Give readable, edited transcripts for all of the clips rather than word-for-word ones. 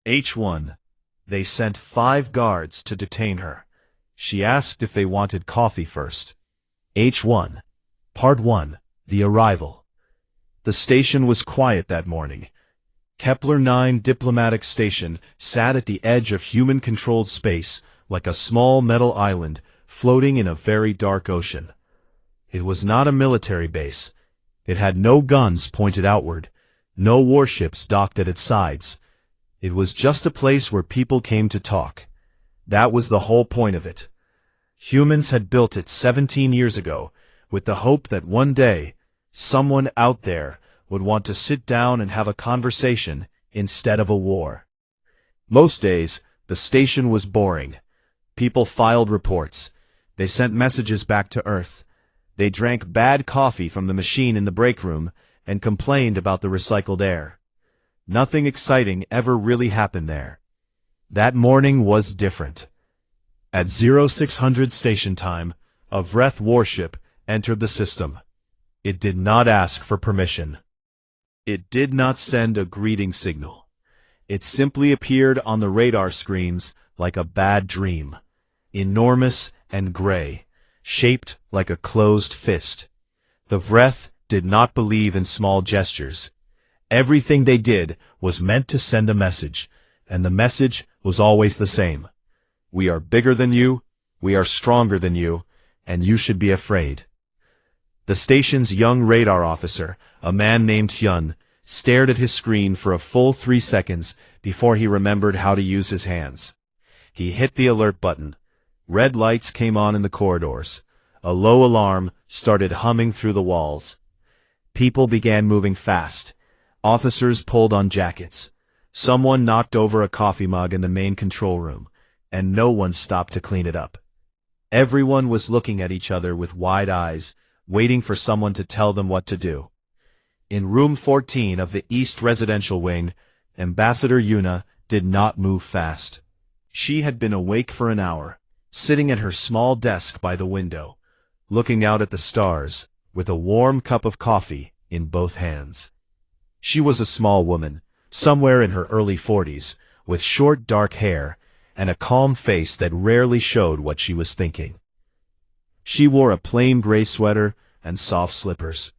H1. They sent 5 guards to detain her. She asked if they wanted coffee first. H1. Part 1. The Arrival. The station was quiet that morning. Kepler 9 diplomatic station sat at the edge of human-controlled space like a small metal island floating in a very dark ocean. It was not a military base. It had no guns pointed outward, no warships docked at its sides. It was just a place where people came to talk. That was the whole point of it. Humans had built it 17 years ago, with the hope that one day, someone out there would want to sit down and have a conversation instead of a war. Most days, the station was boring. People filed reports. They sent messages back to Earth. They drank bad coffee from the machine in the break room and complained about the recycled air. Nothing exciting ever really happened there. That morning was different. At 0600 station time, a Vreth warship entered the system. It did not ask for permission. It did not send a greeting signal. It simply appeared on the radar screens like a bad dream, enormous and gray, shaped like a closed fist. The Vreth did not believe in small gestures. Everything they did was meant to send a message, and the message was always the same. We are bigger than you, we are stronger than you, and you should be afraid. The station's young radar officer, a man named Hyun, stared at his screen for a full 3 seconds before he remembered how to use his hands. He hit the alert button. Red lights came on in the corridors. A low alarm started humming through the walls. People began moving fast. Officers pulled on jackets. Someone knocked over a coffee mug in the main control room, and no one stopped to clean it up. Everyone was looking at each other with wide eyes, waiting for someone to tell them what to do. In room 14 of the East Residential Wing, Ambassador Yuna did not move fast. She had been awake for an hour, sitting at her small desk by the window, looking out at the stars, with a warm cup of coffee in both hands. She was a small woman, somewhere in her early 40s, with short dark hair and a calm face that rarely showed what she was thinking. She wore a plain gray sweater and soft slippers.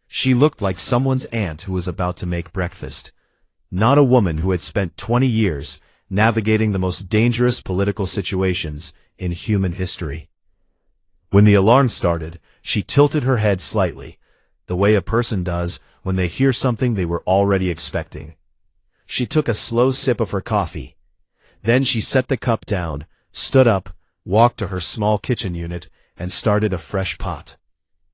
She looked like someone's aunt who was about to make breakfast, not a woman who had spent 20 years navigating the most dangerous political situations in human history. When the alarm started, she tilted her head slightly, the way a person does when they hear something they were already expecting. She took a slow sip of her coffee. Then she set the cup down, stood up, walked to her small kitchen unit, and started a fresh pot.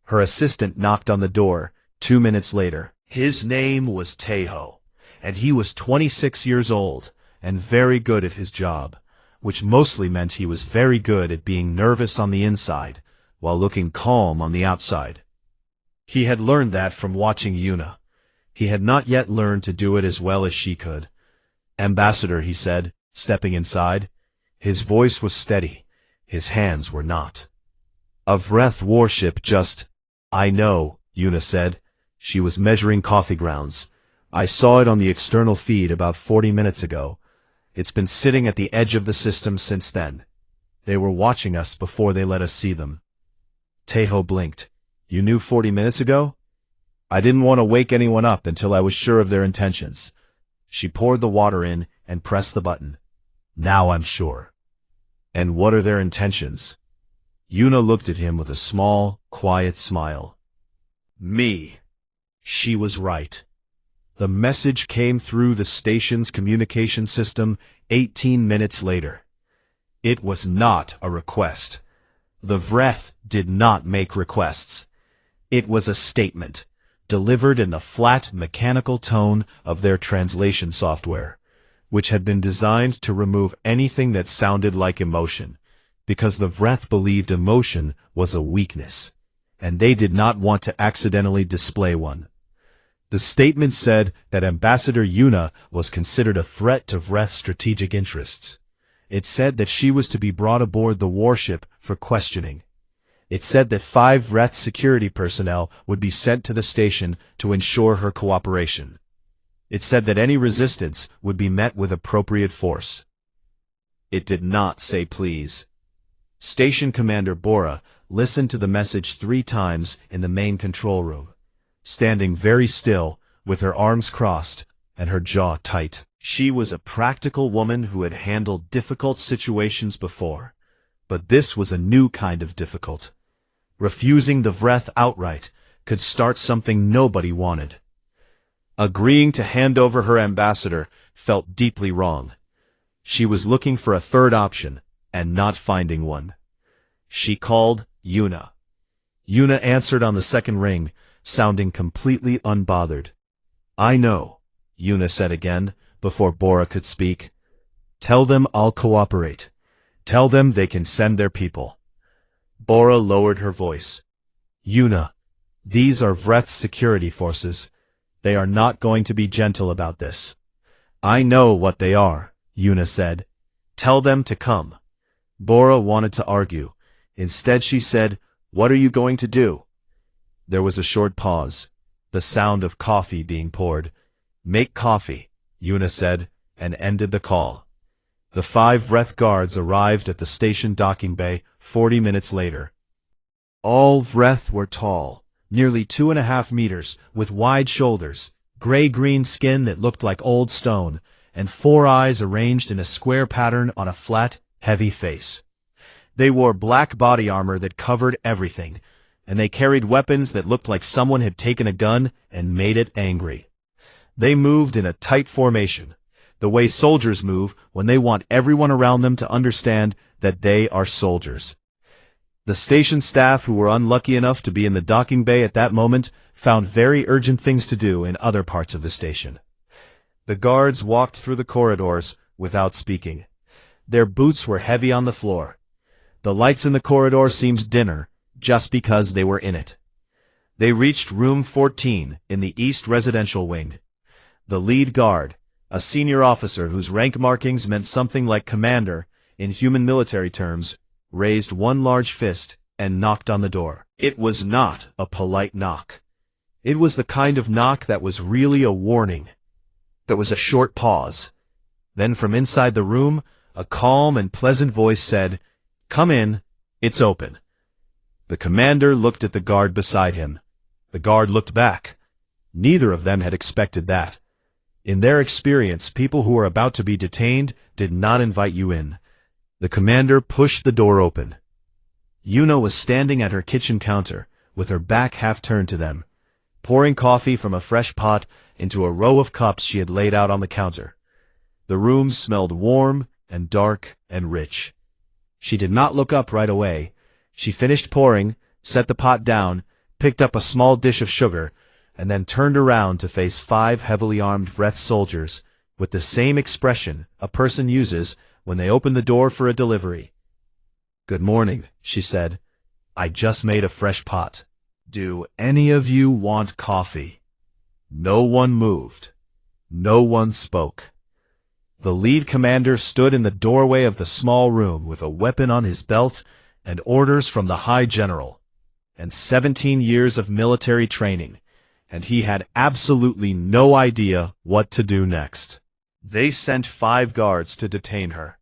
Her assistant knocked on the door 2 minutes later. His name was Taeho, and he was 26 years old and very good at his job, which mostly meant he was very good at being nervous on the inside while looking calm on the outside. He had learned that from watching Yuna. He had not yet learned to do it as well as she could. "Ambassador," he said, stepping inside. His voice was steady. His hands were not. "A Vreth warship just—" "I know," Yuna said. She was measuring coffee grounds. "I saw it on the external feed about 40 minutes ago. It's been sitting at the edge of the system since then. They were watching us before they let us see them." Taeho blinked. "You knew 40 minutes ago?" "I didn't want to wake anyone up until I was sure of their intentions." She poured the water in and pressed the button. "Now I'm sure." "And what are their intentions?" Yuna looked at him with a small, quiet smile. "Me." She was right. The message came through the station's communication system 18 minutes later. It was not a request. The Vreth did not make requests. It was a statement, delivered in the flat, mechanical tone of their translation software, which had been designed to remove anything that sounded like emotion, because the Vreth believed emotion was a weakness, and they did not want to accidentally display one. The statement said that Ambassador Yuna was considered a threat to Vreth's strategic interests. It said that she was to be brought aboard the warship for questioning. It said that 5 Vreth security personnel would be sent to the station to ensure her cooperation. It said that any resistance would be met with appropriate force. It did not say please. Station Commander Bora listened to the message 3 times in the main control room, standing very still with her arms crossed and her jaw tight. She was a practical woman who had handled difficult situations before, but this was a new kind of difficult. Refusing the Vreth outright could start something nobody wanted. Agreeing to hand over her ambassador felt deeply wrong. She was looking for a third option and not finding one. She called Yuna. Yuna answered on the second ring, sounding completely unbothered. I know, Yuna said again, before Bora could speak. Tell them I'll cooperate. Tell them they can send their people. Bora lowered her voice. Yuna, these are Vreth's security forces. They are not going to be gentle about this. I know what they are, Yuna said. Tell them to come. Bora wanted to argue. Instead she said, What are you going to do? There was a short pause, the sound of coffee being poured. Make coffee, Yuna said, and ended the call. The 5 Vreth guards arrived at the station docking bay 40 minutes later. All Vreth were tall, nearly 2.5 meters, with wide shoulders, gray-green skin that looked like old stone, and 4 eyes arranged in a square pattern on a flat, heavy face. They wore black body armor that covered everything, and they carried weapons that looked like someone had taken a gun and made it angry. They moved in a tight formation, the way soldiers move when they want everyone around them to understand that they are soldiers. The station staff who were unlucky enough to be in the docking bay at that moment found very urgent things to do in other parts of the station. The guards walked through the corridors without speaking. Their boots were heavy on the floor. The lights in the corridor seemed dimmer just because they were in it. They reached room 14 in the East Residential Wing. The lead guard, a senior officer whose rank markings meant something like commander in human military terms, raised one large fist and knocked on the door. It was not a polite knock. It was the kind of knock that was really a warning. There was a short pause. Then from inside the room, a calm and pleasant voice said, Come in, it's open. The commander looked at the guard beside him. The guard looked back. Neither of them had expected that. In their experience, people who were about to be detained did not invite you in. The commander pushed the door open. Yuna was standing at her kitchen counter, with her back half turned to them, pouring coffee from a fresh pot into a row of cups she had laid out on the counter. The room smelled warm and dark and rich. She did not look up right away. She finished pouring, set the pot down, picked up a small dish of sugar, and then turned around to face 5 heavily armed Vreth soldiers with the same expression a person uses when they open the door for a delivery. Good morning, she said. I just made a fresh pot. Do any of you want coffee? No one moved. No one spoke. The lead commander stood in the doorway of the small room with a weapon on his belt and orders from the High General, and 17 years of military training, and he had absolutely no idea what to do next. They sent 5 guards to detain her.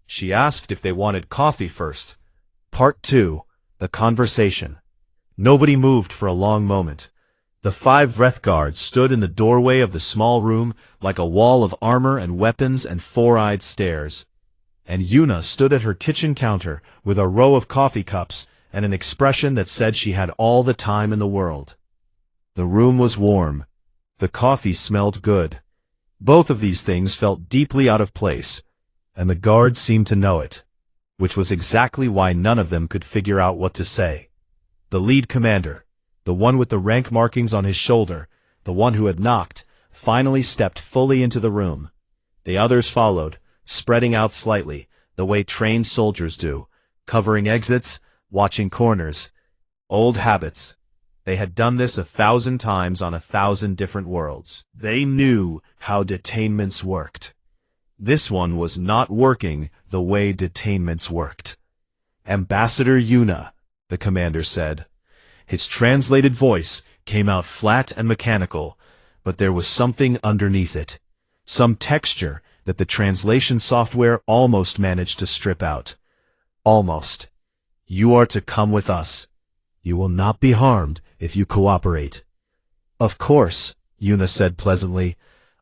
She asked if they wanted coffee first. Part 2, the conversation. Nobody moved for a long moment. The 5 Vreth guards stood in the doorway of the small room like a wall of armor and weapons and 4-eyed stares. And Yuna stood at her kitchen counter with a row of coffee cups and an expression that said she had all the time in the world. The room was warm. The coffee smelled good. Both of these things felt deeply out of place, and the guards seemed to know it, which was exactly why none of them could figure out what to say. The lead commander, the one with the rank markings on his shoulder, the one who had knocked, finally stepped fully into the room. The others followed, spreading out slightly, the way trained soldiers do, covering exits, watching corners. Old habits. They had done this 1,000 times on 1,000 different worlds. They knew how detainments worked. This one was not working the way detainments worked. Ambassador Yuna, the commander said. His translated voice came out flat and mechanical, but there was something underneath it. Some texture that the translation software almost managed to strip out. Almost. You are to come with us. You will not be harmed if you cooperate. Of course, Yuna said pleasantly.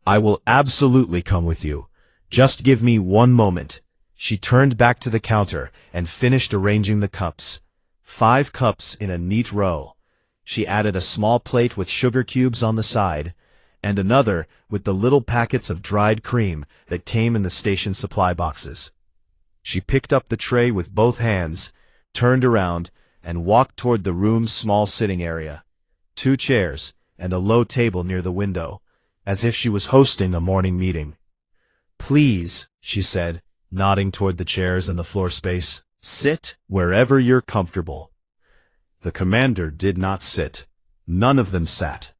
I will absolutely come with you. Just give me one moment. She turned back to the counter and finished arranging the cups. 5 cups in a neat row. She added a small plate with sugar cubes on the side, and another with the little packets of dried cream that came in the station supply boxes. She picked up the tray with both hands, turned around, and walked toward the room's small sitting area. 2 chairs and a low table near the window, as if she was hosting a morning meeting. Please, she said, nodding toward the chairs and the floor space, sit wherever you're comfortable. The commander did not sit. None of them sat.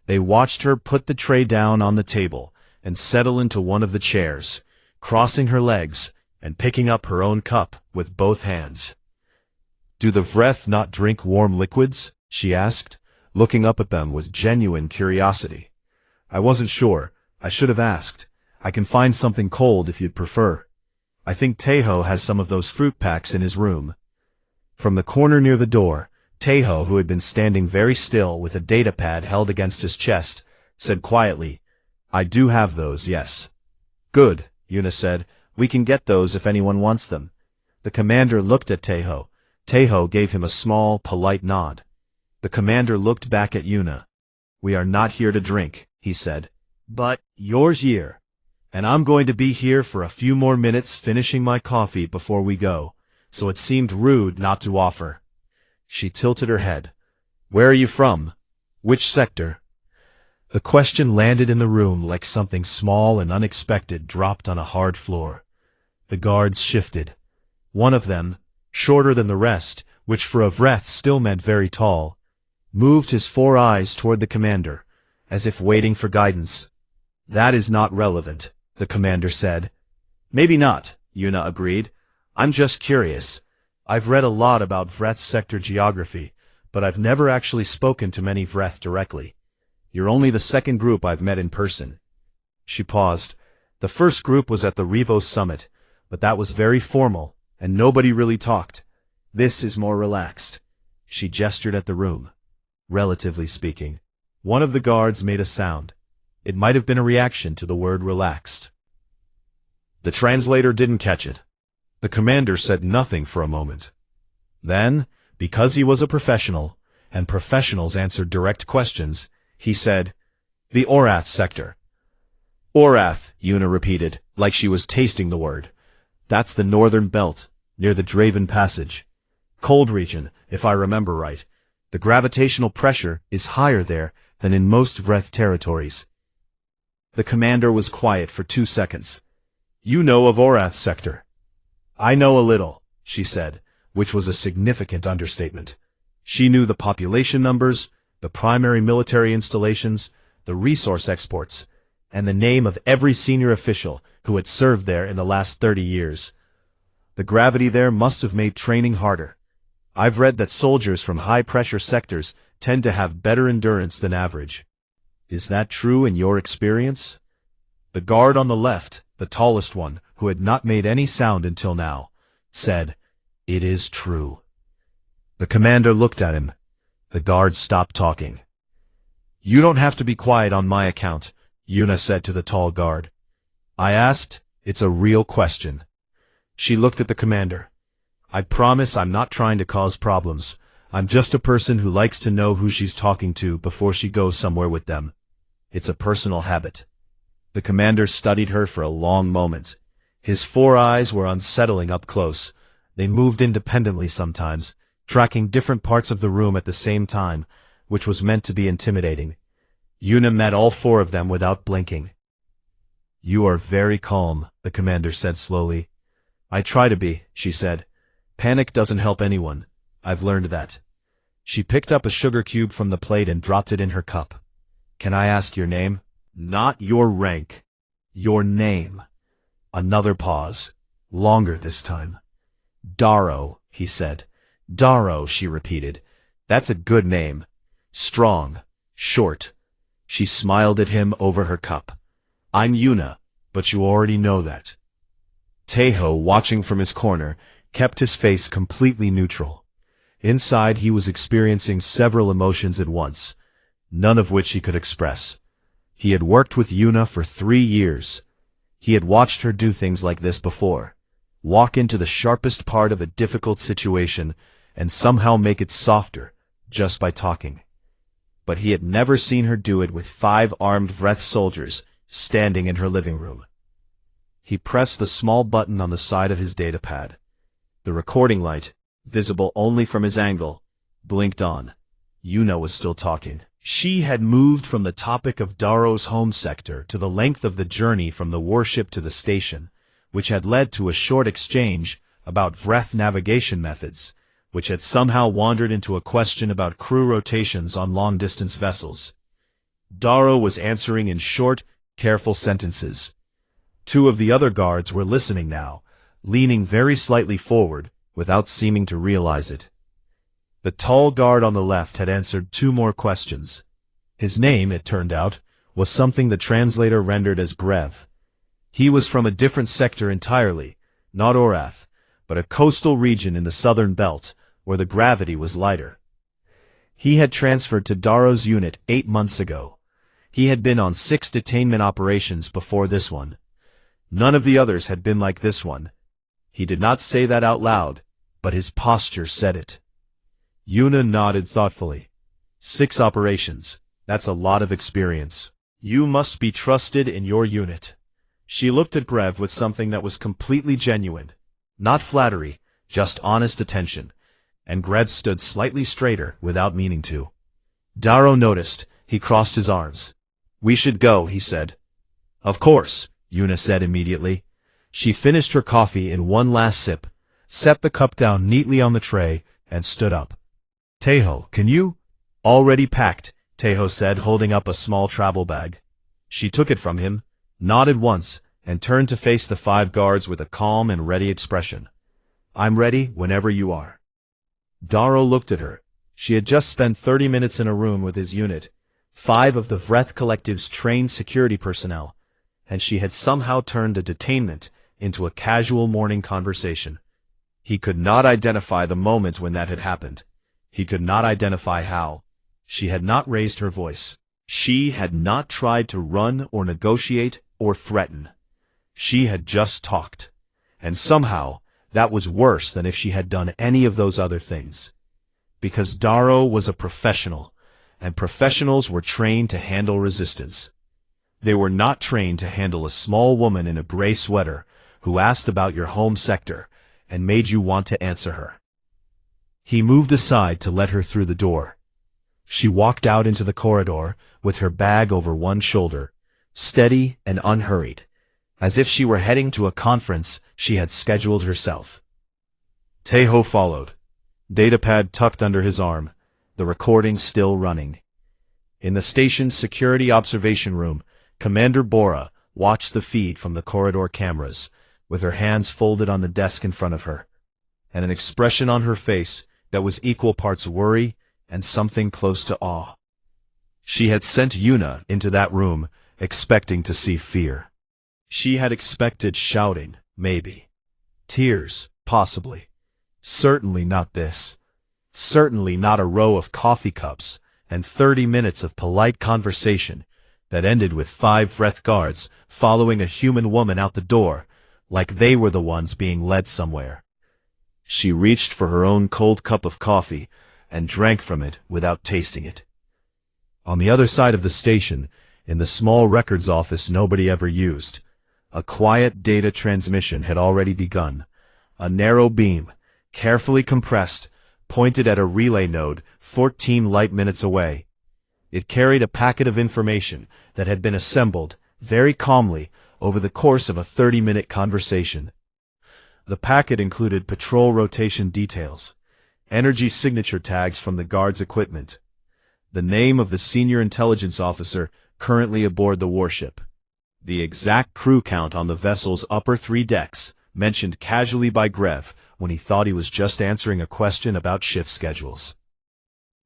They watched her put the tray down on the table and settle into one of the chairs, crossing her legs and picking up her own cup with both hands. Do the Vreth not drink warm liquids? She asked, looking up at them with genuine curiosity. I wasn't sure. I should have asked. I can find something cold if you'd prefer. I think Tejo has some of those fruit packs in his room. From the corner near the door, Tejo, who had been standing very still with a datapad held against his chest, said quietly, I do have those, yes. Good, Yuna said. We can get those if anyone wants them. The commander looked at Tejo. Tejo gave him a small, polite nod. The commander looked back at Yuna. We are not here to drink, he said. But you're here. And I'm going to be here for a few more minutes finishing my coffee before we go, so it seemed rude not to offer. She tilted her head. Where are you from? Which sector? The question landed in the room like something small and unexpected dropped on a hard floor. The guards shifted. One of them, shorter than the rest, which for a Vreth still meant very tall, moved his 4 eyes toward the commander, as if waiting for guidance. That is not relevant, the commander said. Maybe not, Yuna agreed. I'm just curious. I've read a lot about Vreth sector geography, but I've never actually spoken to many Vreth directly. You're only the second group I've met in person. She paused. The first group was at the Rivos summit, but that was very formal, and nobody really talked. This is more relaxed. She gestured at the room. Relatively speaking. One of the guards made a sound. It might have been a reaction to the word relaxed. The translator didn't catch it. The commander said nothing for a moment. Then, because he was a professional, and professionals answered direct questions, he said, The Orath sector. Orath, Yuna repeated, like she was tasting the word. That's the northern belt, near the Draven Passage. Cold region, if I remember right. The gravitational pressure is higher there than in most Vreth territories. The commander was quiet for 2 seconds. You know of Orath sector. I know a little, she said, which was a significant understatement. She knew the population numbers, the primary military installations, the resource exports, and the name of every senior official who had served there in the last 30 years. The gravity there must have made training harder. I've read that soldiers from high-pressure sectors tend to have better endurance than average. Is that true in your experience? The guard on the left, the tallest one, who had not made any sound until now, said, It is true. The commander looked at him. The guard stopped talking. You don't have to be quiet on my account, Yuna said to the tall guard. I asked, it's a real question. She looked at the commander. I promise I'm not trying to cause problems. I'm just a person who likes to know who she's talking to before she goes somewhere with them. It's a personal habit. The commander studied her for a long moment. His 4 eyes were unsettling up close. They moved independently sometimes, tracking different parts of the room at the same time, which was meant to be intimidating. Yuna met all 4 of them without blinking. You are very calm, the commander said slowly. I try to be, she said. Panic doesn't help anyone. I've learned that. She picked up a sugar cube from the plate and dropped it in her cup. Can I ask your name? Not your rank. Your name. Another pause. Longer this time. Darrow, he said. Darrow, she repeated. That's a good name. Strong. Short. She smiled at him over her cup. I'm Yuna, but you already know that. Taeho, watching from his corner, kept his face completely neutral. Inside he was experiencing several emotions at once, none of which he could express. He had worked with Yuna for 3 years. He had watched her do things like this before. Walk into the sharpest part of a difficult situation and somehow make it softer, just by talking. But he had never seen her do it with 5 armed Vreth soldiers standing in her living room. He pressed the small button on the side of his datapad. The recording light, visible only from his angle, blinked on. Yuna was still talking. She had moved from the topic of Daro's home sector to the length of the journey from the warship to the station, which had led to a short exchange about Vreth navigation methods, which had somehow wandered into a question about crew rotations on long-distance vessels. Daro was answering in short, careful sentences. 2 of the other guards were listening now, leaning very slightly forward, without seeming to realize it. The tall guard on the left had answered 2 more questions. His name, it turned out, was something the translator rendered as Grev. He was from a different sector entirely, not Orath, but a coastal region in the southern belt, where the gravity was lighter. He had transferred to Daro's unit 8 months ago. He had been on 6 detainment operations before this one. None of the others had been like this one. He did not say that out loud, but his posture said it. Yuna nodded thoughtfully. 6 operations, that's a lot of experience. You must be trusted in your unit. She looked at Grev with something that was completely genuine. Not flattery, just honest attention. And Grev stood slightly straighter without meaning to. Daro noticed. He crossed his arms. We should go, he said. Of course, Yuna said immediately. She finished her coffee in one last sip, set the cup down neatly on the tray, and stood up. Taeho, can you? Already packed, Taeho said, holding up a small travel bag. She took it from him, nodded once, and turned to face the 5 guards with a calm and ready expression. I'm ready whenever you are. Daro looked at her. She had just spent 30 minutes in a room with his unit, 5 of the Vreth Collective's trained security personnel, and she had somehow turned a detainment into a casual morning conversation. He could not identify the moment when that had happened. He could not identify how. She had not raised her voice. She had not tried to run or negotiate or threaten. She had just talked. And somehow, that was worse than if she had done any of those other things. Because Daro was a professional, and professionals were trained to handle resistance. They were not trained to handle a small woman in a gray sweater who asked about your home sector and made you want to answer her. He moved aside to let her through the door. She walked out into the corridor with her bag over one shoulder, steady and unhurried, as if she were heading to a conference she had scheduled herself. Taeho followed, datapad tucked under his arm, the recording still running. In the station's security observation room, Commander Bora watched the feed from the corridor cameras, with her hands folded on the desk in front of her, and an expression on her face that was equal parts worry and something close to awe. She had sent Yuna into that room expecting to see fear. She had expected shouting, maybe. Tears, possibly. Certainly not this. Certainly not a row of coffee cups and 30 minutes of polite conversation that ended with 5 Vreth guards following a human woman out the door, like they were the ones being led somewhere. She reached for her own cold cup of coffee and drank from it without tasting it. On the other side of the station, in the small records office nobody ever used, a quiet data transmission had already begun. A narrow beam, carefully compressed, pointed at a relay node 14 light minutes away. It carried a packet of information that had been assembled, very calmly, over the course of a 30-minute conversation. The packet included patrol rotation details, energy signature tags from the guard's equipment, the name of the senior intelligence officer currently aboard the warship, the exact crew count on the vessel's upper 3 decks, mentioned casually by Grev when he thought he was just answering a question about shift schedules.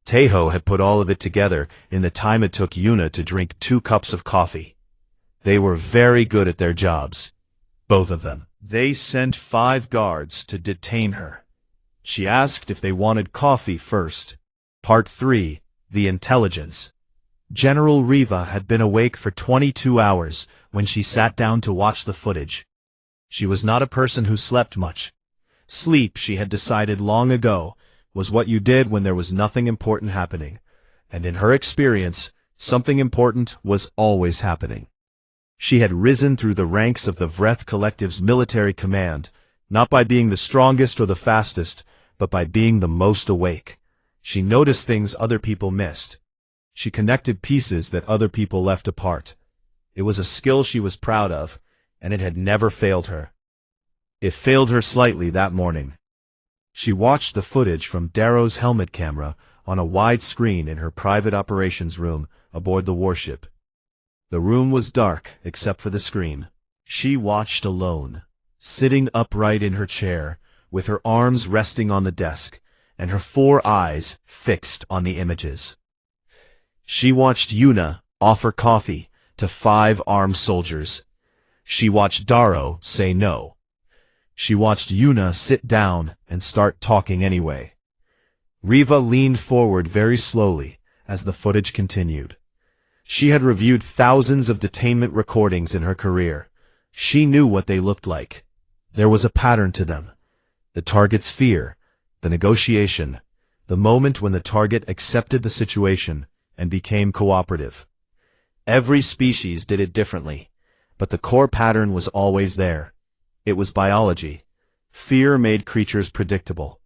Tejo had put all of it together in the time it took Yuna to drink 2 cups of coffee. They were very good at their jobs. Both of them. They sent 5 guards to detain her. She asked if they wanted coffee first. Part 3. The Intelligence. General Riva had been awake for 22 hours when she sat down to watch the footage. She was not a person who slept much. Sleep, she had decided long ago, was what you did when there was nothing important happening, and in her experience, something important was always happening. She had risen through the ranks of the Vreth Collective's military command, not by being the strongest or the fastest, but by being the most awake. She noticed things other people missed. She connected pieces that other people left apart. It was a skill she was proud of, and it had never failed her. It failed her slightly that morning. She watched the footage from Darrow's helmet camera on a wide screen in her private operations room aboard the warship. The room was dark except for the screen. She watched alone, sitting upright in her chair, with her arms resting on the desk, and her 4 eyes fixed on the images. She watched Yuna offer coffee to 5 armed soldiers. She watched Darrow say no. She watched Yuna sit down and start talking anyway. Riva leaned forward very slowly as the footage continued. She had reviewed thousands of detainment recordings in her career. She knew what they looked like. There was a pattern to them. The target's fear, the negotiation, the moment when the target accepted the situation and became cooperative. Every species did it differently, but the core pattern was always there. It was biology. Fear made creatures predictable.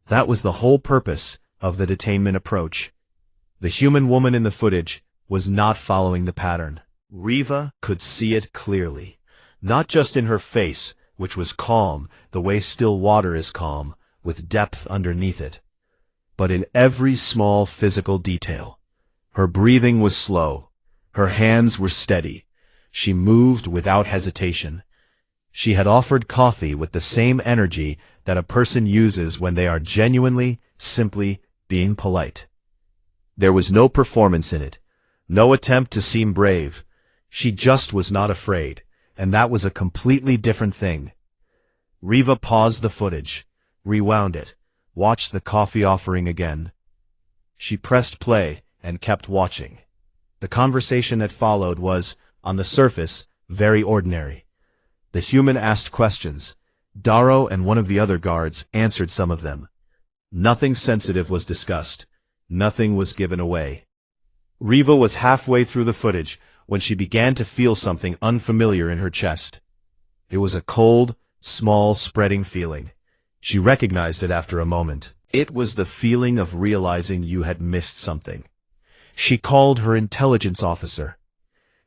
That was the whole purpose of the detainment approach. The human woman in the footage was not following the pattern. Riva could see it clearly, not just in her face, which was calm, the way still water is calm, with depth underneath it, but in every small physical detail. Her breathing was slow. Her hands were steady. She moved without hesitation. She had offered coffee with the same energy that a person uses when they are genuinely, simply being polite. There was no performance in it, no attempt to seem brave. She just was not afraid, and that was a completely different thing. Riva paused the footage, rewound it, watched the coffee offering again. She pressed play and kept watching. The conversation that followed was, on the surface, very ordinary. The human asked questions. Darrow and one of the other guards answered some of them. Nothing sensitive was discussed. Nothing was given away. Riva was halfway through the footage when she began to feel something unfamiliar in her chest. It was a cold, small, spreading feeling. She recognized it after a moment. It was the feeling of realizing you had missed something. She called her intelligence officer.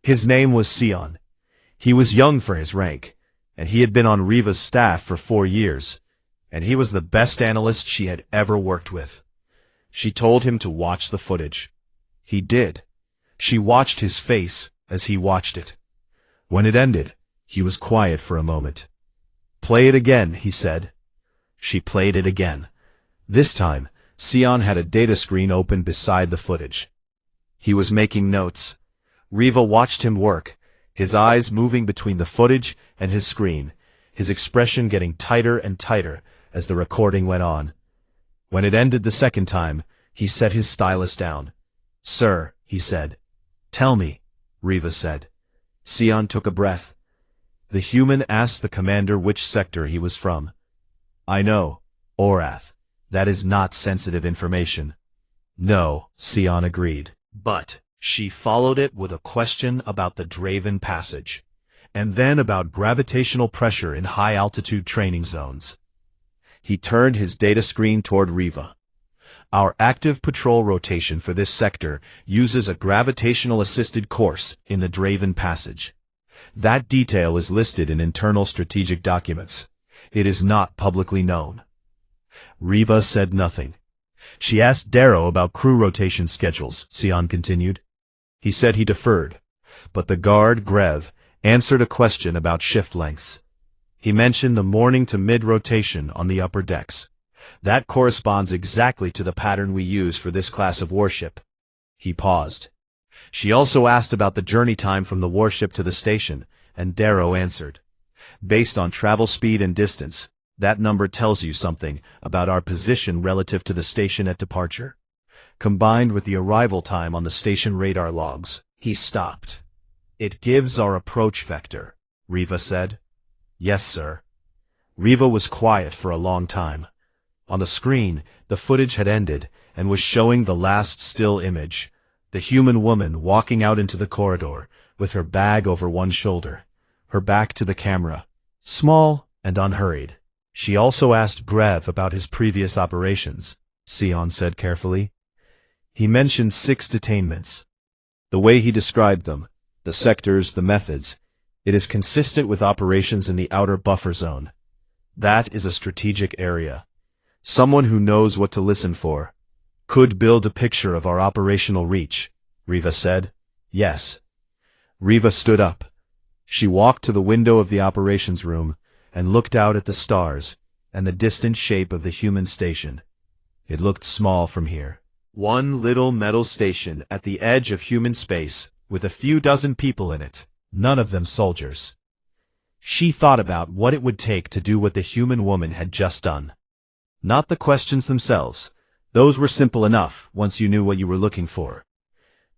His name was Sion. He was young for his rank, and he had been on Riva's staff for 4 years, and he was the best analyst she had ever worked with. She told him to watch the footage. He did. She watched his face as he watched it. When it ended, he was quiet for a moment. "Play it again," he said. She played it again. This time, Sion had a data screen open beside the footage. He was making notes. Riva watched him work, his eyes moving between the footage and his screen, his expression getting tighter and tighter as the recording went on. When it ended the second time, he set his stylus down. "Sir," he said. "Tell me," Riva said. Sion took a breath. The human asked the commander which sector he was from. "I know, Orath. That is not sensitive information." "No," Sion agreed. But she followed it with a question about the Draven Passage, and then about gravitational pressure in high-altitude training zones. He turned his data screen toward Riva. "Our active patrol rotation for this sector uses a gravitational-assisted course in the Draven Passage. That detail is listed in internal strategic documents. It is not publicly known." Riva said nothing. "She asked Darrow about crew rotation schedules," Sion continued. "He said he deferred, but the guard, Grev, answered a question about shift lengths. He mentioned the morning to mid-rotation on the upper decks. That corresponds exactly to the pattern we use for this class of warship. He paused. She also asked about the journey time from the warship to the station, and Darrow answered. Based on travel speed and distance, that number tells you something about our position relative to the station at departure. Combined with the arrival time on the station radar logs. He stopped. It gives our approach vector, Riva said. Yes, sir. Riva was quiet for a long time. On the screen, the footage had ended and was showing the last still image. The human woman walking out into the corridor, with her bag over one shoulder, her back to the camera, small and unhurried. She also asked Grev about his previous operations, Sion said carefully. He mentioned 6 detainments. The way he described them, the sectors, the methods, it is consistent with operations in the outer buffer zone. That is a strategic area. Someone who knows what to listen for. Could build a picture of our operational reach, Riva said. Yes. Riva stood up. She walked to the window of the operations room and looked out at the stars and the distant shape of the human station. It looked small from here. One little metal station at the edge of human space with a few dozen people in it, none of them soldiers. She thought about what it would take to do what the human woman had just done. Not the questions themselves. Those were simple enough once you knew what you were looking for.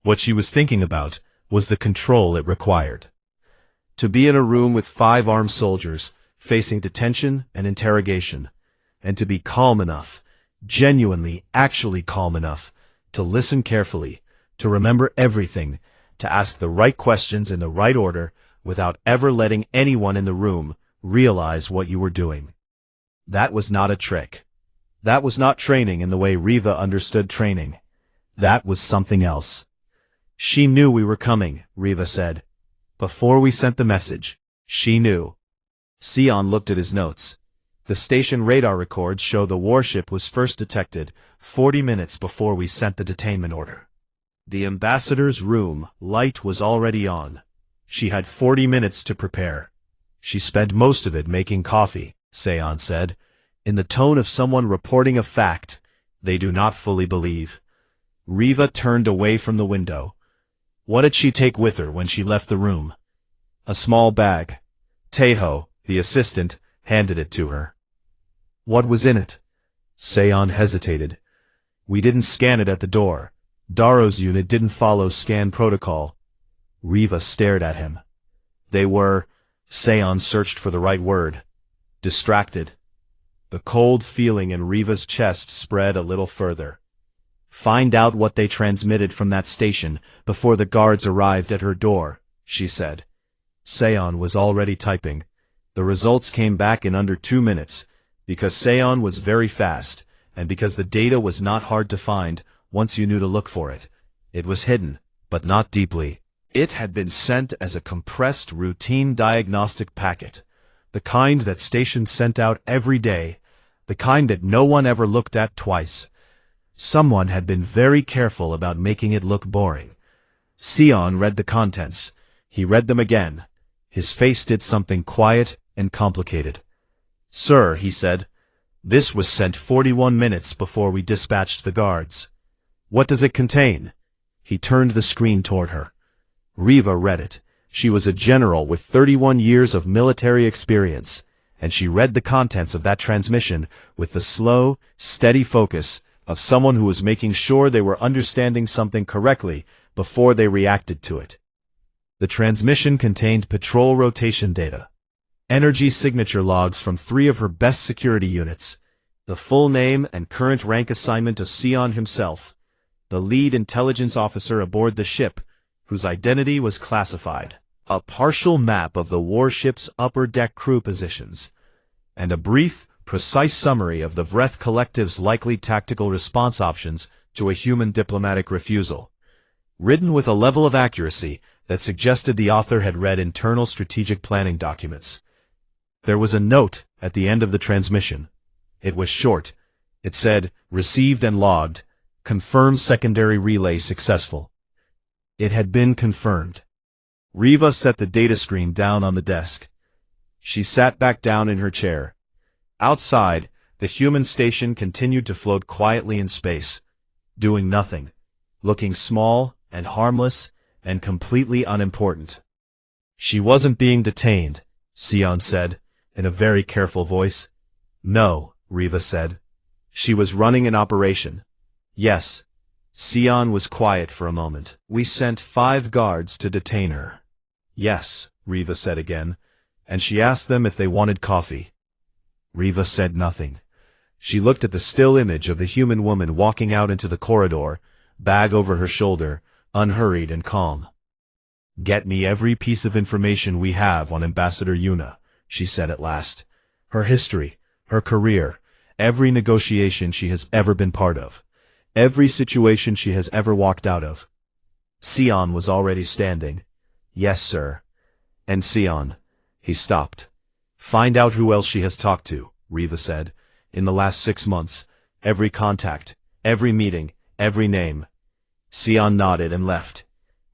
What she was thinking about was the control it required. To be in a room with 5 armed soldiers, facing detention and interrogation, and to be calm enough, genuinely, actually calm enough, to listen carefully, to remember everything, to ask the right questions in the right order, without ever letting anyone in the room realize what you were doing. That was not a trick. That was not training in the way Riva understood training. That was something else. She knew we were coming, Riva said. Before we sent the message, she knew. Sion looked at his notes. The station radar records show the warship was first detected 40 minutes before we sent the detainment order. The ambassador's room light was already on. She had 40 minutes to prepare. She spent most of it making coffee, Sion said, in the tone of someone reporting a fact they do not fully believe. Riva turned away from the window. What did she take with her when she left the room? A small bag. Tejo, the assistant, handed it to her. What was in it? Sion hesitated. We didn't scan it at the door. Darrow's unit didn't follow scan protocol. Riva stared at him. They were, Sion searched for the right word, distracted. The cold feeling in Riva's chest spread a little further. Find out what they transmitted from that station before the guards arrived at her door, she said. Sion was already typing. The results came back in under 2 minutes, because Sion was very fast, and because the data was not hard to find once you knew to look for it. It was hidden, but not deeply. It had been sent as a compressed routine diagnostic packet, the kind that stations sent out every day, the kind that no one ever looked at twice. Someone had been very careful about making it look boring. Sion read the contents. He read them again. His face did something quiet and complicated. Sir, he said, this was sent 41 minutes before we dispatched the guards. What does it contain? He turned the screen toward her. Riva read it. She was a general with 31 years of military experience, and she read the contents of that transmission with the slow, steady focus of someone who was making sure they were understanding something correctly before they reacted to it. The transmission contained patrol rotation data, energy signature logs from 3 of her best security units, the full name and current rank assignment of Sion himself, the lead intelligence officer aboard the ship, whose identity was classified, a partial map of the warship's upper deck crew positions, and a brief, precise summary of the Vreth Collective's likely tactical response options to a human diplomatic refusal, written with a level of accuracy that suggested the author had read internal strategic planning documents. There was a note at the end of the transmission. It was short. It said, received and logged, confirmed secondary relay successful. It had been confirmed. Riva set the data screen down on the desk. She sat back down in her chair. Outside, the human station continued to float quietly in space, doing nothing, looking small and harmless and completely unimportant. She wasn't being detained, Sion said, in a very careful voice. No, Riva said. She was running an operation. Yes. Sion was quiet for a moment. We sent 5 guards to detain her. Yes, Riva said again, and she asked them if they wanted coffee. Riva said nothing. She looked at the still image of the human woman walking out into the corridor, bag over her shoulder, unhurried and calm. Get me every piece of information we have on Ambassador Yuna, she said at last. Her history, her career, every negotiation she has ever been part of, every situation she has ever walked out of. Sion was already standing. Yes, sir. And Sion. He stopped. Find out who else she has talked to, Riva said. In the last 6 months, every contact, every meeting, every name. Sion nodded and left.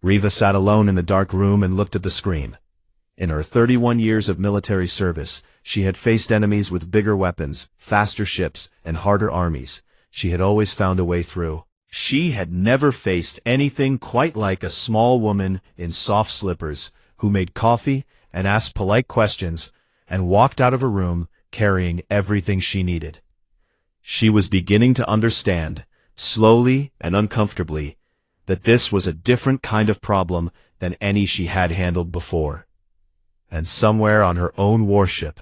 Riva sat alone in the dark room and looked at the screen. In her 31 years of military service, she had faced enemies with bigger weapons, faster ships, and harder armies. She had always found a way through. She had never faced anything quite like a small woman in soft slippers who made coffee and asked polite questions and walked out of a room carrying everything she needed. She was beginning to understand, slowly and uncomfortably, that this was a different kind of problem than any she had handled before. And somewhere on her own warship,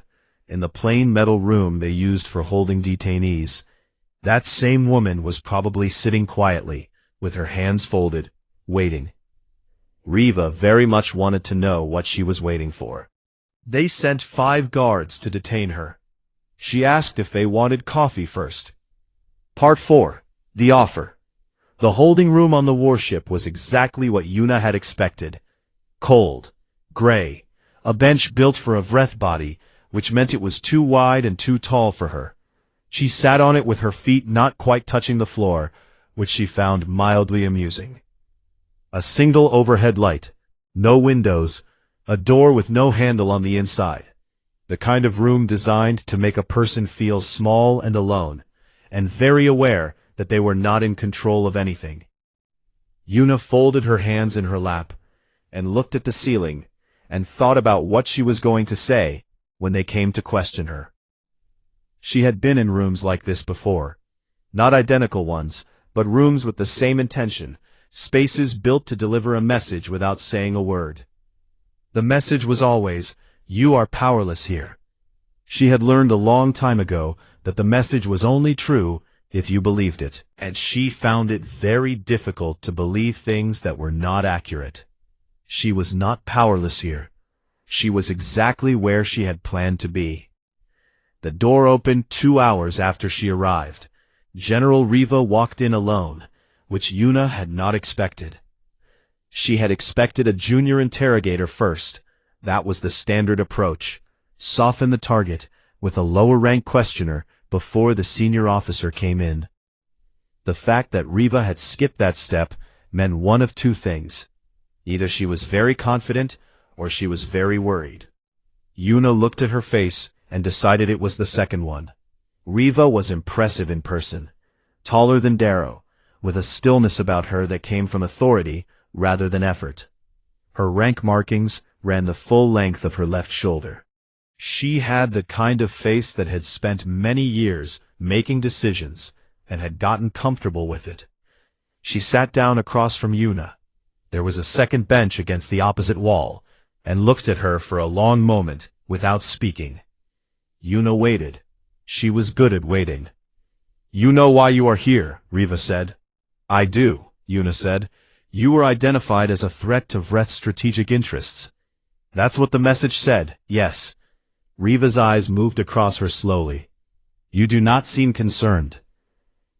in the plain metal room they used for holding detainees, that same woman was probably sitting quietly, with her hands folded, waiting. Riva very much wanted to know what she was waiting for. They sent 5 guards to detain her. She asked if they wanted coffee first. Part 4. The Offer. The holding room on the warship was exactly what Yuna had expected. Cold, gray, a bench built for a Vreth body, which meant it was too wide and too tall for her. She sat on it with her feet not quite touching the floor, which she found mildly amusing. A single overhead light, no windows, a door with no handle on the inside. The kind of room designed to make a person feel small and alone, and very aware that they were not in control of anything. Yuna folded her hands in her lap, and looked at the ceiling, and thought about what she was going to say when they came to question her. She had been in rooms like this before. Not identical ones, but rooms with the same intention, spaces built to deliver a message without saying a word. The message was always, "You are powerless here." She had learned a long time ago that the message was only true if you believed it, and she found it very difficult to believe things that were not accurate. She was not powerless here. She was exactly where she had planned to be. The door opened 2 hours after she arrived. General Riva walked in alone, which Yuna had not expected. She had expected a junior interrogator first. That was the standard approach. Soften the target with a lower-rank questioner before the senior officer came in. The fact that Riva had skipped that step meant one of 2 things. Either she was very confident, or she was very worried. Yuna looked at her face and decided it was the second one. Riva was impressive in person, taller than Darrow, with a stillness about her that came from authority rather than effort. Her rank markings ran the full length of her left shoulder. She had the kind of face that had spent many years making decisions and had gotten comfortable with it. She sat down across from Yuna. There was a second bench against the opposite wall, and looked at her for a long moment without speaking. Yuna waited. She was good at waiting. "You know why you are here," Riva said. "I do," Yuna said. "You were identified as a threat to Vreth's strategic interests." "That's what the message said, yes." Riva's eyes moved across her slowly. "You do not seem concerned."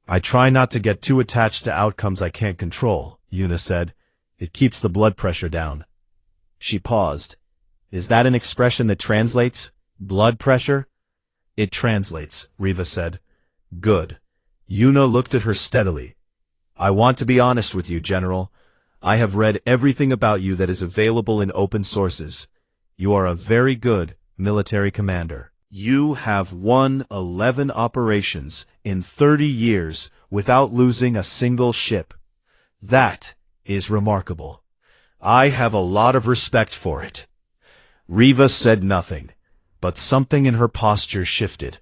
"I try not to get too attached to outcomes I can't control," Yuna said. "It keeps the blood pressure down." She paused. "Is that an expression that translates? Blood pressure?" "It translates," Riva said. "Good." Yuna looked at her steadily. "I want to be honest with you, General. I have read everything about you that is available in open sources. You are a very good military commander. You have won 11 operations in 30 years without losing a single ship. That is remarkable. I have a lot of respect for it. Riva said nothing, but something in her posture shifted.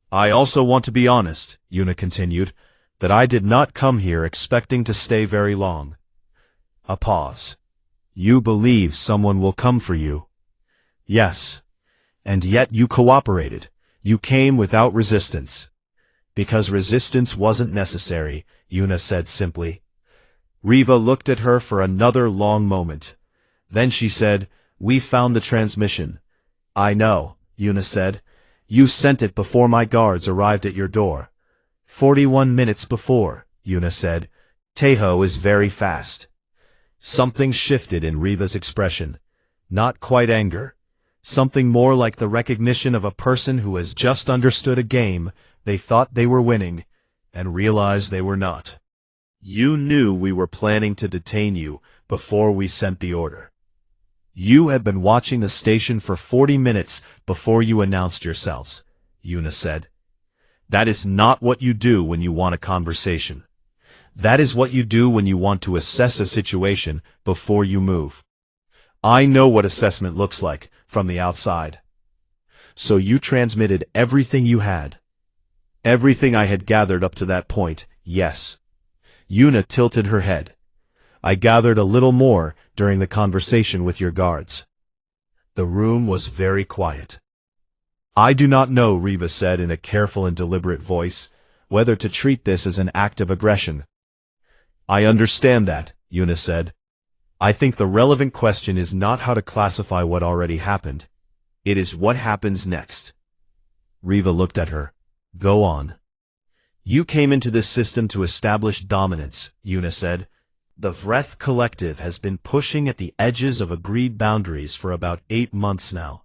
I also want to be honest, Yuna continued, that I did not come here expecting to stay very long. A pause. You believe someone will come for you? Yes. And yet you cooperated. You came without resistance. Because resistance wasn't necessary, Yuna said simply. Riva looked at her for another long moment. Then she said, We found the transmission. I know, Yuna said. You sent it before my guards arrived at your door. 41 minutes before, Yuna said. Tejo is very fast. Something shifted in Riva's expression. Not quite anger. Something more like the recognition of a person who has just understood a game they thought they were winning, and realized they were not. You knew we were planning to detain you before we sent the order. You had been watching the station for 40 minutes before you announced yourselves, Yuna said. That is not what you do when you want a conversation. That is what you do when you want to assess a situation before you move. I know what assessment looks like from the outside. So you transmitted everything you had. Everything I had gathered up to that point, yes. Yuna tilted her head. I gathered a little more during the conversation with your guards. The room was very quiet. I do not know, Riva said in a careful and deliberate voice, whether to treat this as an act of aggression. I understand that, Yuna said. I think the relevant question is not how to classify what already happened. It is what happens next. Riva looked at her. Go on. You came into this system to establish dominance, Yuna said. The Vreth Collective has been pushing at the edges of agreed boundaries for about 8 months now.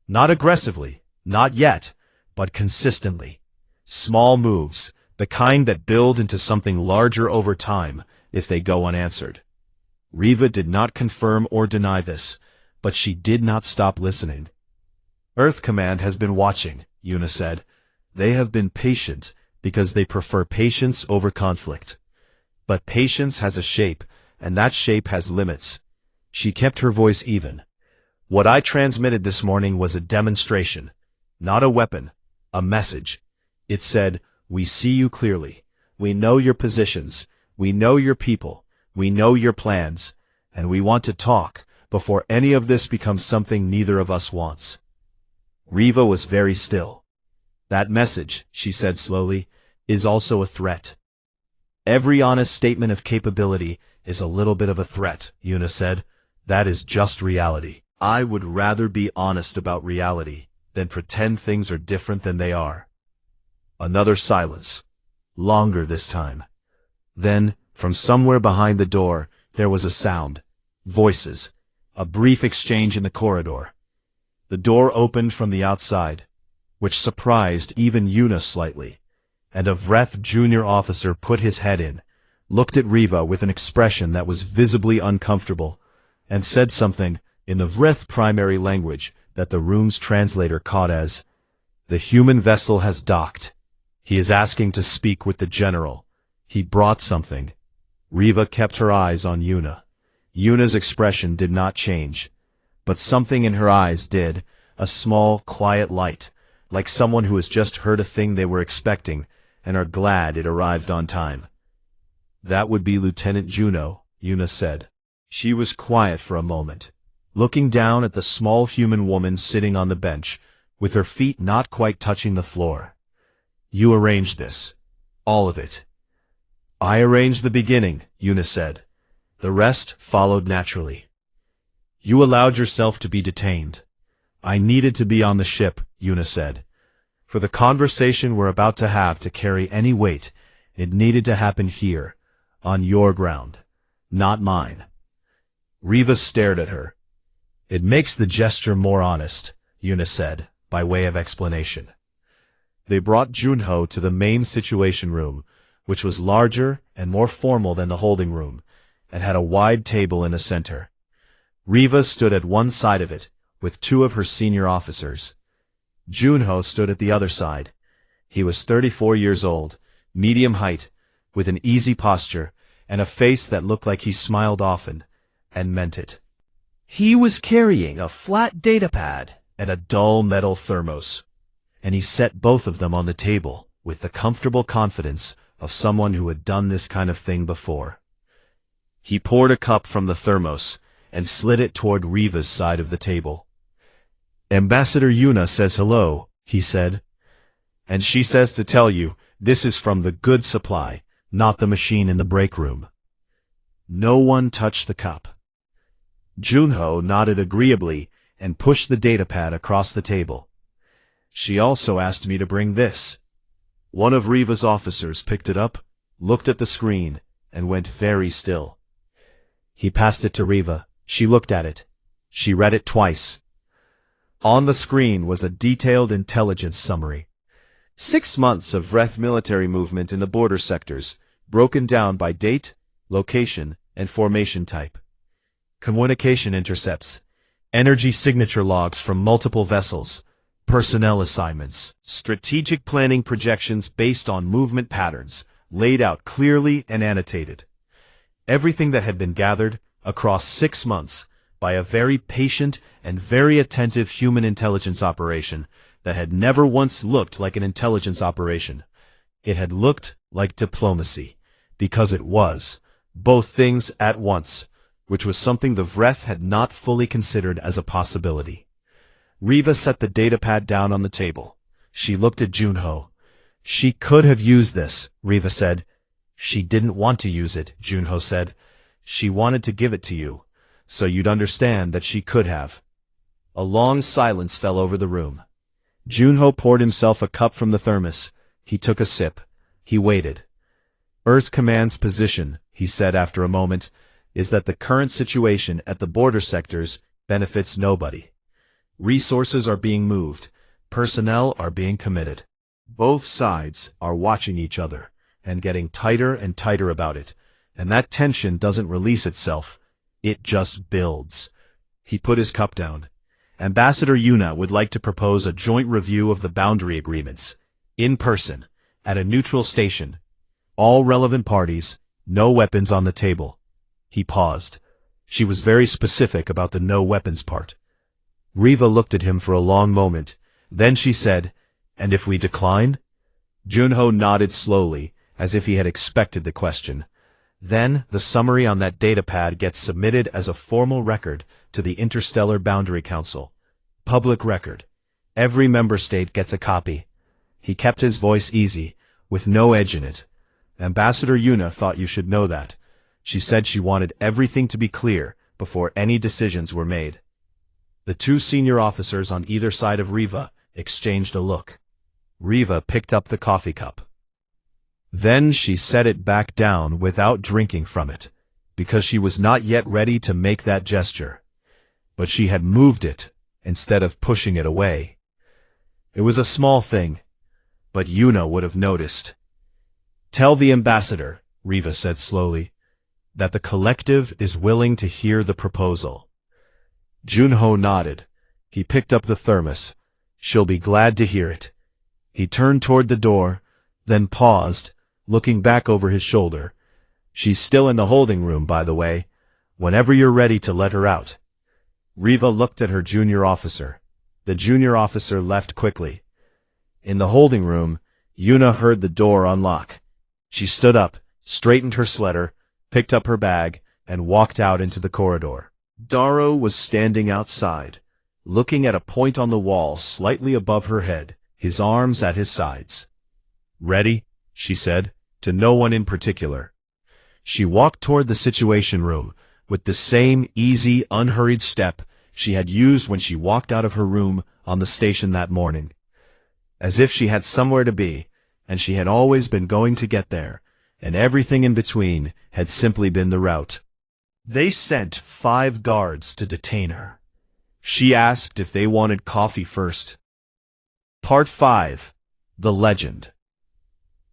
Not aggressively, not yet, but consistently. Small moves, the kind that build into something larger over time if they go unanswered. Riva did not confirm or deny this, but she did not stop listening. Earth Command has been watching, Yuna said. They have been patient because they prefer patience over conflict. But patience has a shape, and that shape has limits. She kept her voice even. What I transmitted this morning was a demonstration, not a weapon, a message. It said, we see you clearly. We know your positions. We know your people. We know your plans. And we want to talk before any of this becomes something neither of us wants. Riva was very still. That message, she said slowly, is also a threat. Every honest statement of capability is a little bit of a threat, Yuna said. That is just reality. I would rather be honest about reality than pretend things are different than they are. Another silence. Longer this time. Then, from somewhere behind the door, there was a sound. Voices. A brief exchange in the corridor. The door opened from the outside, which surprised even Yuna slightly, and a Vreth junior officer put his head in, looked at Riva with an expression that was visibly uncomfortable, and said something in the Vreth primary language that the room's translator caught as, "The human vessel has docked. He is asking to speak with the general. He brought something." Riva kept her eyes on Yuna. Yuna's expression did not change, but something in her eyes did, a small, quiet light, like someone who has just heard a thing they were expecting and are glad it arrived on time. That would be Lieutenant Juno, Yuna said. She was quiet for a moment, looking down at the small human woman sitting on the bench, with her feet not quite touching the floor. You arranged this. All of it. I arranged the beginning, Yuna said. The rest followed naturally. You allowed yourself to be detained. I needed to be on the ship, Yuna said. For the conversation we're about to have to carry any weight, it needed to happen here, on your ground, not mine. Riva stared at her. It makes the gesture more honest, Yuna said, by way of explanation. They brought Junho to the main situation room, which was larger and more formal than the holding room, and had a wide table in the center. Riva stood at one side of it, with 2 of her senior officers. Junho stood at the other side. He was 34 years old, medium height, with an easy posture, and a face that looked like he smiled often, and meant it. He was carrying a flat datapad and a dull metal thermos, and he set both of them on the table with the comfortable confidence of someone who had done this kind of thing before. He poured a cup from the thermos and slid it toward Riva's side of the table. "Ambassador Yuna says hello," he said. "And she says to tell you this is from the good supply, not the machine in the break room." No one touched the cup. Junho nodded agreeably and pushed the datapad across the table. "She also asked me to bring this." One of Riva's officers picked it up, looked at the screen, and went very still. He passed it to Riva. She looked at it. She read it twice. On the screen was a detailed intelligence summary. 6 months of Vreth military movement in the border sectors, broken down by date, location, and formation type. Communication intercepts, energy signature logs from multiple vessels, personnel assignments, strategic planning projections based on movement patterns, laid out clearly and annotated. Everything that had been gathered across 6 months by a very patient and very attentive human intelligence operation that had never once looked like an intelligence operation. It had looked like diplomacy, because it was, both things at once, which was something the Vreth had not fully considered as a possibility. Riva set the datapad down on the table. She looked at Junho. "She could have used this," Riva said. "She didn't want to use it," Junho said. "She wanted to give it to you, so you'd understand that she could have." A long silence fell over the room. Junho poured himself a cup from the thermos. He took a sip. He waited. "Earth Command's position," he said after a moment, "is that the current situation at the border sectors benefits nobody. Resources are being moved. Personnel are being committed. Both sides are watching each other and getting tighter and tighter about it, and that tension doesn't release itself. It just builds." He put his cup down. "Ambassador Yuna would like to propose a joint review of the boundary agreements, in person, at a neutral station. All relevant parties, no weapons on the table." He paused. She was very specific about the no weapons part. Riva looked at him for a long moment. Then she said, "And if we decline?" Junho nodded slowly, as if he had expected the question. "Then the summary on that datapad gets submitted as a formal record to the Interstellar Boundary Council. Public record. Every member state gets a copy." He kept his voice easy, with no edge in it. "Ambassador Yuna thought you should know that. She said she wanted everything to be clear before any decisions were made." The two senior officers on either side of Riva exchanged a look. Riva picked up the coffee cup. Then she set it back down without drinking from it, because she was not yet ready to make that gesture. But she had moved it, instead of pushing it away. It was a small thing, but Yuna would have noticed. "Tell the ambassador," Riva said slowly, "that the collective is willing to hear the proposal." Junho nodded. He picked up the thermos. "She'll be glad to hear it." He turned toward the door, then paused, looking back over his shoulder. "She's still in the holding room, by the way. Whenever you're ready to let her out." Riva looked at her junior officer. The junior officer left quickly. In the holding room, Yuna heard the door unlock. She stood up, straightened her sweater, picked up her bag, and walked out into the corridor. Darrow was standing outside, looking at a point on the wall slightly above her head, his arms at his sides. "Ready?" she said, to no one in particular. She walked toward the Situation Room, with the same easy, unhurried step she had used when she walked out of her room on the station that morning. As if she had somewhere to be, and she had always been going to get there, and everything in between had simply been the route. They sent 5 guards to detain her. She asked if they wanted coffee first. Part 5. The Legend.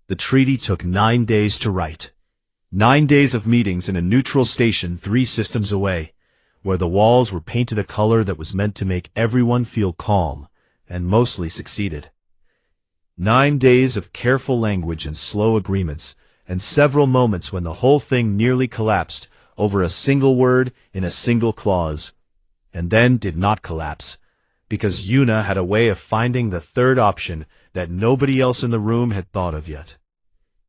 The treaty took 9 days to write. 9 days of meetings in a neutral station 3 systems away, where the walls were painted a color that was meant to make everyone feel calm and mostly succeeded. 9 days of careful language and slow agreements, and several moments when the whole thing nearly collapsed over a single word in a single clause, and then did not collapse, because Yuna had a way of finding the third option that nobody else in the room had thought of yet.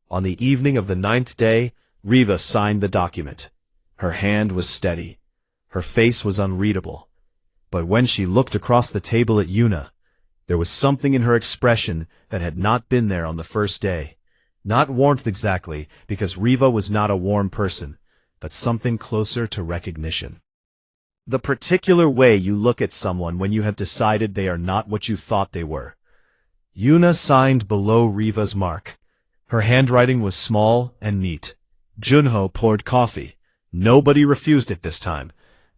On the evening of the 9th day, Riva signed the document. Her hand was steady. Her face was unreadable. But when she looked across the table at Yuna, there was something in her expression that had not been there on the first day. Not warmth exactly, because Riva was not a warm person, but something closer to recognition. The particular way you look at someone when you have decided they are not what you thought they were. Yuna signed below Riva's mark. Her handwriting was small and neat. Junho poured coffee. Nobody refused it this time.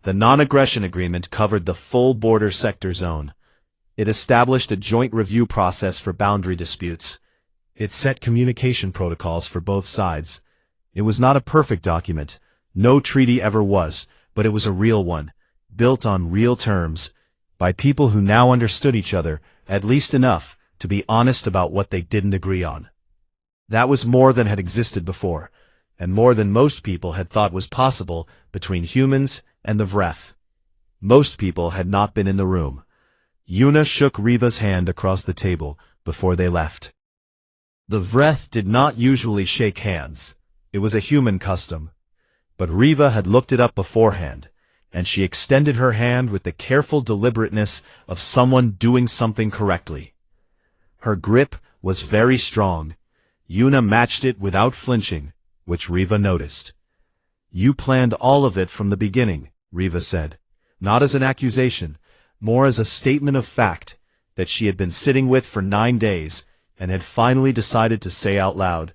The non-aggression agreement covered the full border sector zone. It established a joint review process for boundary disputes. It set communication protocols for both sides. It was not a perfect document. No treaty ever was, but it was a real one, built on real terms, by people who now understood each other, at least enough to be honest about what they didn't agree on. That was more than had existed before, and more than most people had thought was possible between humans and the Vreth. Most people had not been in the room. Yuna shook Riva's hand across the table before they left. The Vreth did not usually shake hands. It was a human custom. But Riva had looked it up beforehand, and she extended her hand with the careful deliberateness of someone doing something correctly. Her grip was very strong. Yuna matched it without flinching, which Riva noticed. "You planned all of it from the beginning," Riva said, not as an accusation, more as a statement of fact that she had been sitting with for 9 days and had finally decided to say out loud.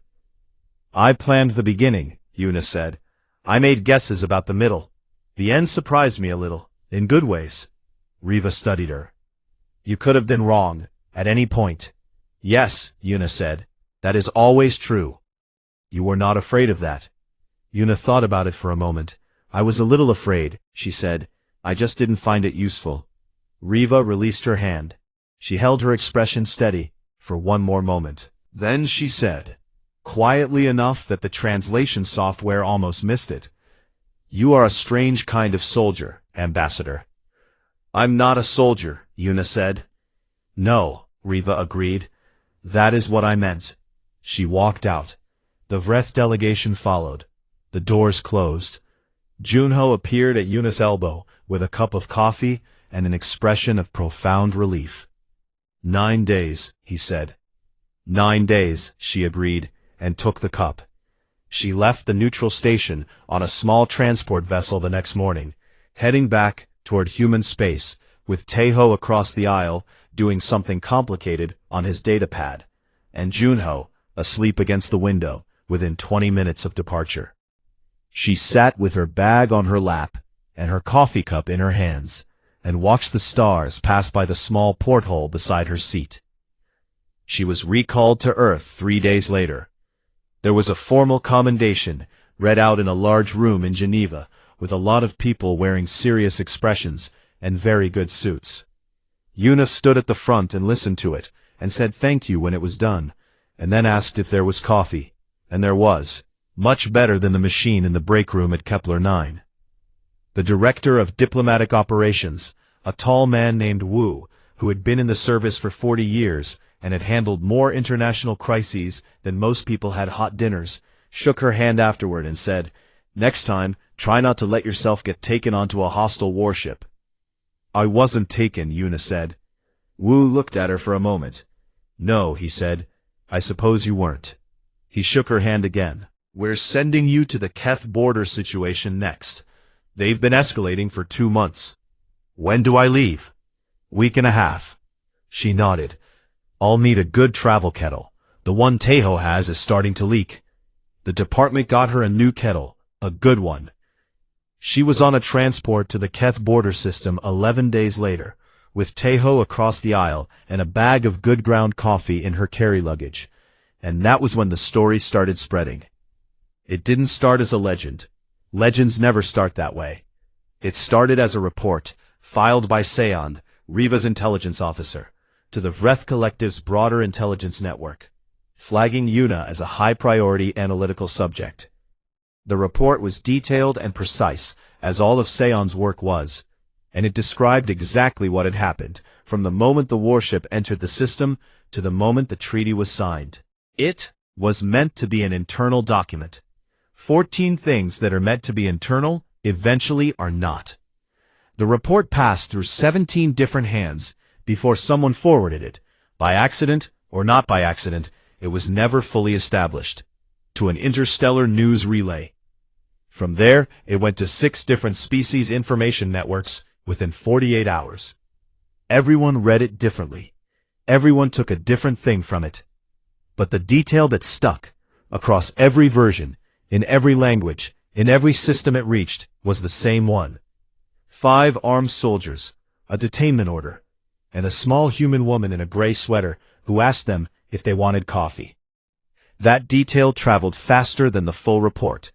"I planned the beginning," Yuna said. "I made guesses about the middle. The end surprised me a little, in good ways." Riva studied her. "You could have been wrong, at any point." "Yes," Yuna said. "That is always true." "You were not afraid of that." Yuna thought about it for a moment. "I was a little afraid," she said. "I just didn't find it useful." Riva released her hand. She held her expression steady for one more moment. Then she said, quietly enough that the translation software almost missed it, "You are a strange kind of soldier, Ambassador." "I'm not a soldier," Yuna said. "No," Riva agreed. "That is what I meant." She walked out. The Vreth delegation followed. The doors closed. Junho appeared at Yuna's elbow with a cup of coffee and an expression of profound relief. "9 days," he said. "9 days," she agreed, and took the cup. She left the neutral station on a small transport vessel the next morning, heading back toward human space, with Taeho across the aisle doing something complicated on his datapad, and Junho asleep against the window within 20 minutes of departure. She sat with her bag on her lap and her coffee cup in her hands, and watched the stars pass by the small porthole beside her seat. She was recalled to Earth 3 days later. There was a formal commendation read out in a large room in Geneva, with a lot of people wearing serious expressions and very good suits. Yuna stood at the front and listened to it, and said thank you when it was done, and then asked if there was coffee, and there was, much better than the machine in the break room at Kepler 9. The director of diplomatic operations, a tall man named Wu, who had been in the service for 40 years and had handled more international crises than most people had hot dinners, shook her hand afterward and said, "Next time, try not to let yourself get taken onto a hostile warship." "I wasn't taken," Yuna said. Wu looked at her for a moment. "No," he said, "I suppose you weren't." He shook her hand again. "We're sending you to the Keth border situation next. They've been escalating for 2 months. When do I leave?" "Week and a half." She nodded. "I'll need a good travel kettle. The one Taeho has is starting to leak." The department got her a new kettle, a good one. She was on a transport to the Keth border system 11 days later, with Taeho across the aisle and a bag of good ground coffee in her carry luggage. And that was when the story started spreading. It didn't start as a legend. Legends never start that way. It started as a report, filed by Seon, Riva's intelligence officer. to the Vreth Collective's broader intelligence network, flagging Yuna as a high-priority analytical subject. The report was detailed and precise, as all of Seon's work was, and it described exactly what had happened, from the moment the warship entered the system to the moment the treaty was signed. It was meant to be an internal document. 14 things that are meant to be internal eventually are not. The report passed through 17 different hands before someone forwarded it. By accident or not by accident, it was never fully established. To an interstellar news relay. From there, it went to 6 different species information networks within 48 hours. Everyone read it differently. Everyone took a different thing from it. But the detail that stuck, across every version, in every language, in every system it reached, was the same one. 5 armed soldiers, a detainment order, and a small human woman in a gray sweater who asked them if they wanted coffee. That detail traveled faster than the full report.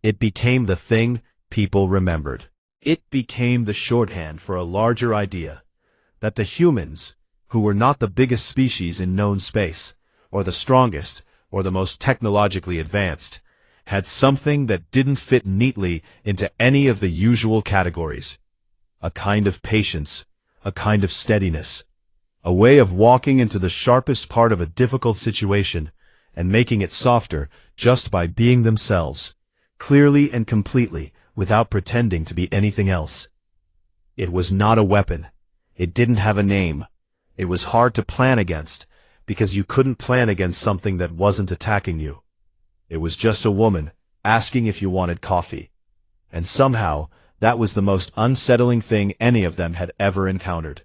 It became the thing people remembered. It became the shorthand for a larger idea, that the humans, who were not the biggest species in known space, or the strongest, or the most technologically advanced, had something that didn't fit neatly into any of the usual categories. A kind of patience, a kind of steadiness, a way of walking into the sharpest part of a difficult situation and making it softer just by being themselves, clearly and completely, without pretending to be anything else. It was not a weapon. It didn't have a name. It was hard to plan against, because you couldn't plan against something that wasn't attacking you. It was just a woman asking if you wanted coffee. And somehow, that was the most unsettling thing any of them had ever encountered.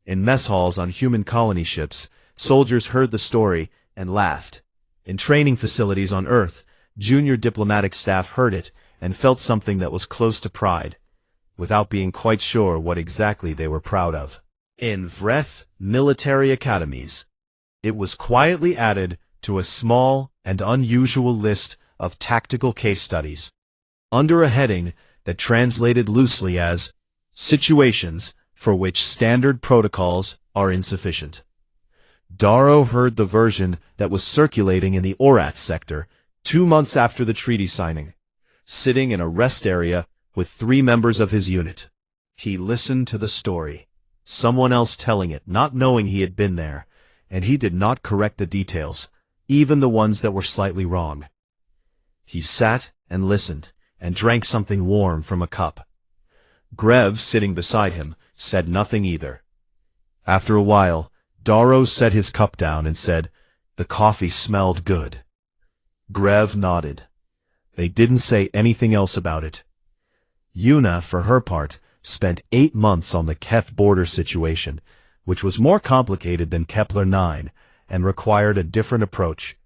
In mess halls on human colony ships, soldiers heard the story and laughed. In training facilities on Earth, junior diplomatic staff heard it and felt something that was close to pride, without being quite sure what exactly they were proud of. In Vreth military academies, it was quietly added to a small and unusual list of tactical case studies, under a heading that translated loosely as situations for which standard protocols are insufficient. Darrow heard the version that was circulating in the Orath sector 2 months after the treaty signing, sitting in a rest area with 3 members of his unit. He listened to the story, someone else telling it, not knowing he had been there, and he did not correct the details, even the ones that were slightly wrong. He sat and listened, and drank something warm from a cup. Grev, sitting beside him, said nothing either. After a while, Darrow set his cup down and said, "The coffee smelled good." Grev nodded. They didn't say anything else about it. Yuna, for her part, spent 8 months on the Keth border situation, which was more complicated than Kepler 9 and required a different approach,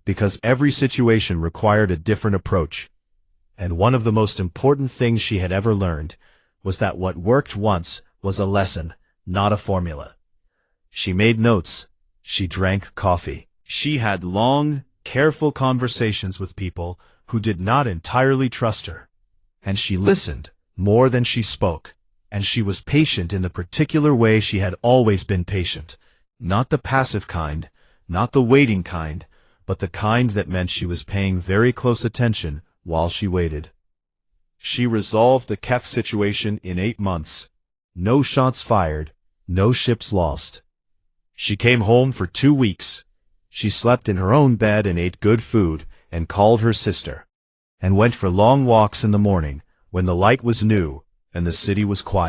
because every situation required a different approach. And one of the most important things she had ever learned was that what worked once was a lesson, not a formula. She made notes. She drank coffee. She had long, careful conversations with people who did not entirely trust her. And she listened more than she spoke. And she was patient in the particular way she had always been patient. Not the passive kind, not the waiting kind, but the kind that meant she was paying very close attention while she waited. She resolved the Kef situation in 8 months. No shots fired, no ships lost. She came home for 2 weeks. She slept in her own bed and ate good food, and called her sister, and went for long walks in the morning, when the light was new, and the city was quiet.